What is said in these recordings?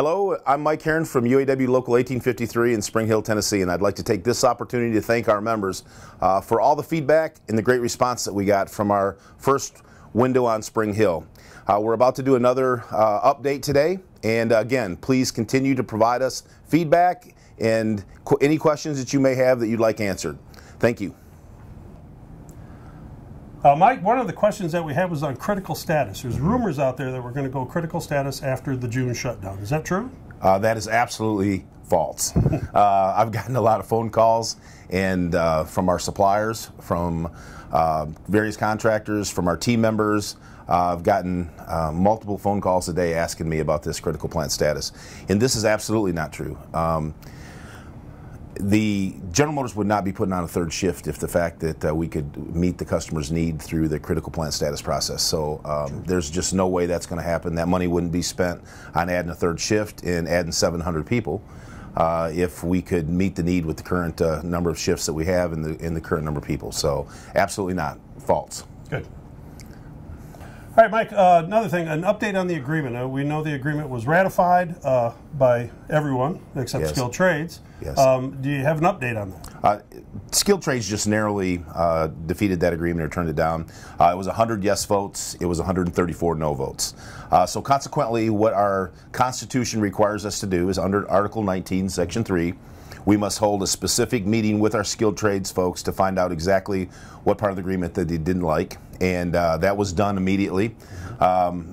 Hello, I'm Mike Heron from UAW Local 1853 in Spring Hill, Tennessee, and I'd like to take this opportunity to thank our members for all the feedback and the great response that we got from our first window on Spring Hill. We're about to do another update today, and again, please continue to provide us feedback and any questions that you may have that you'd like answered. Thank you. Mike, one of the questions that we had was on critical status. There's rumors out there that we're going to go critical status after the June shutdown. Is that true? That is absolutely false. I've gotten a lot of phone calls and from our suppliers, from various contractors, from our team members. I've gotten multiple phone calls a day asking me about this critical plant status. And this is absolutely not true. The General Motors would not be putting on a third shift if the fact that we could meet the customer's need through the critical plant status process. So there's just no way that's going to happen. That money wouldn't be spent on adding a third shift and adding 700 people if we could meet the need with the current number of shifts that we have in the current number of people. So absolutely not. False. Good. All right, Mike, another thing, an update on the agreement. We know the agreement was ratified by everyone except Yes. Skilled Trades. Yes. Do you have an update on that? Skilled Trades just narrowly defeated that agreement or turned it down. It was 100 yes votes. It was 134 no votes. So consequently, what our Constitution requires us to do is under Article 19, Section 3, we must hold a specific meeting with our Skilled Trades folks to find out exactly what part of the agreement that they didn't like. And that was done immediately.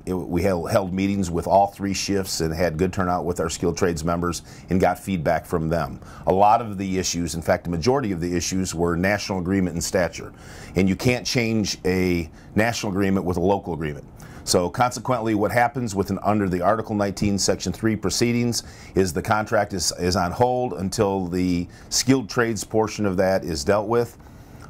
We held meetings with all three shifts and had good turnout with our Skilled Trades members and got feedback from them. A lot of the issues, in fact, the majority of the issues were national agreement and stature. And you can't change a national agreement with a local agreement. So consequently, what happens under the Article 19, Section 3 proceedings is the contract is on hold until the Skilled Trades portion of that is dealt with.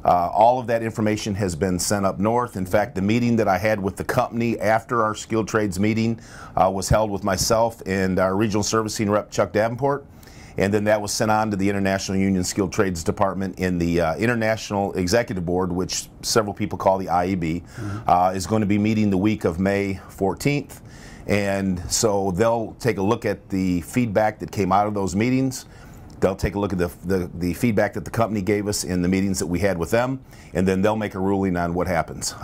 All of that information has been sent up north. In fact, the meeting that I had with the company after our Skilled Trades meeting was held with myself and our Regional Servicing Rep, Chuck Davenport. And then that was sent on to the International Union Skilled Trades Department in the International Executive Board, which several people call the IEB, is going to be meeting the week of May 14th. And so they'll take a look at the feedback that came out of those meetings. They'll take a look at the feedback that the company gave us in the meetings that we had with them, and then they'll make a ruling on what happens.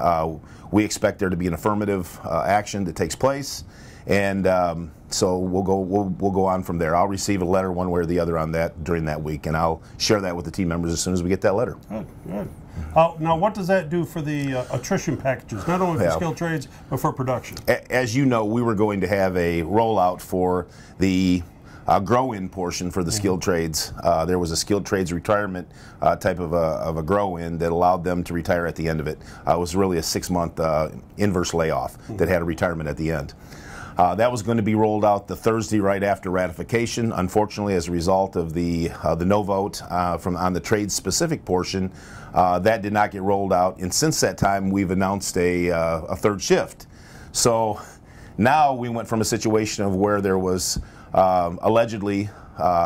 We expect there to be an affirmative action that takes place, and so we'll go on from there. I'll receive a letter one way or the other on that during that week, and I'll share that with the team members as soon as we get that letter. Good, good. Now, what does that do for the attrition packages, not only for Skilled Trades, but for production? As you know, we were going to have a rollout for the grow-in portion for the Skilled Trades. There was a Skilled Trades retirement type of a grow-in that allowed them to retire at the end of it. It was really a 6-month inverse layoff that had a retirement at the end. That was going to be rolled out the Thursday right after ratification. Unfortunately, as a result of the no vote on the trade-specific portion, that did not get rolled out. And since that time, we've announced a third shift. So now we went from a situation of where there was allegedly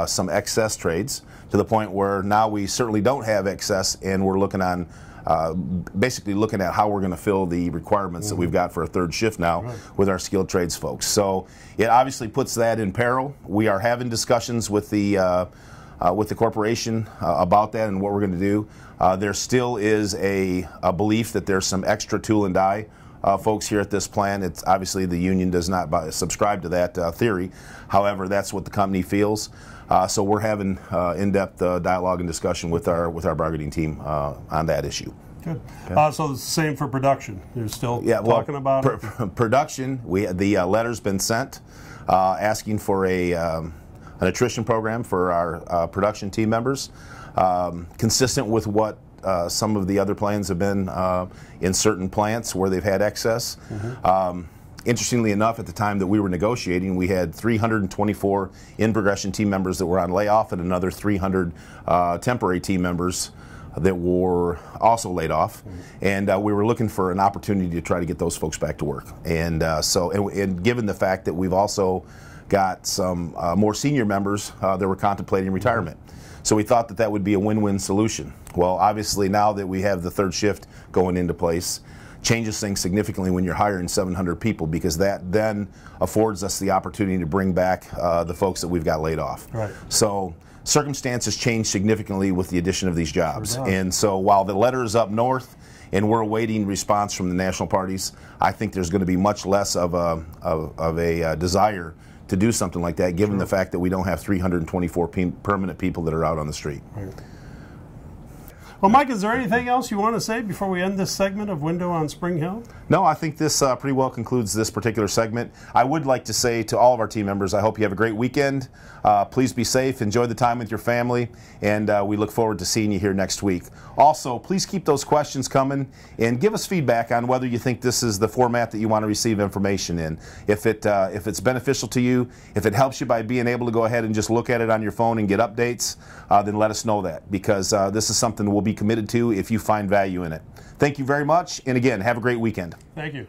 some excess trades to the point where now we certainly don't have excess, and we're looking on basically looking at how we're going to fill the requirements that we've got for a third shift now with our Skilled Trades folks. So it obviously puts that in peril. We are having discussions with the corporation about that and what we're going to do. There still is a belief that there's some extra tool and die folks here at this plant. It's obviously the union does not subscribe to that theory. However, that's what the company feels. So we're having in-depth dialogue and discussion with our bargaining team on that issue. Good. Okay. So it's the same for production. You're still talking about it? Production. The letter's been sent asking for an attrition program for our production team members, consistent with what some of the other plans have been in certain plants where they've had excess. Interestingly enough, at the time that we were negotiating, we had 324 in-progression team members that were on layoff and another 300 temporary team members that were also laid off. And we were looking for an opportunity to try to get those folks back to work. And and given the fact that we've also got some more senior members that were contemplating retirement. So we thought that would be a win-win solution. Well, obviously now that we have the third shift going into place, changes things significantly when you're hiring 700 people, because that then affords us the opportunity to bring back the folks that we've got laid off. Right. So circumstances change significantly with the addition of these jobs. Sure does. And so while the letter is up north and we're awaiting response from the national parties, I think there's going to be much less of a desire to do something like that, given the fact that we don't have 324 permanent people that are out on the street. Right. Well, Mike, is there anything else you want to say before we end this segment of Window on Spring Hill? No, I think this pretty well concludes this particular segment. I would like to say to all of our team members, I hope you have a great weekend. Please be safe, enjoy the time with your family, and we look forward to seeing you here next week. Also, please keep those questions coming and give us feedback on whether you think this is the format that you want to receive information in. If it's beneficial to you, if it helps you by being able to go ahead and just look at it on your phone and get updates, then let us know that, because this is something we'll be committed to if you find value in it. Thank you very much, and again, have a great weekend. Thank you.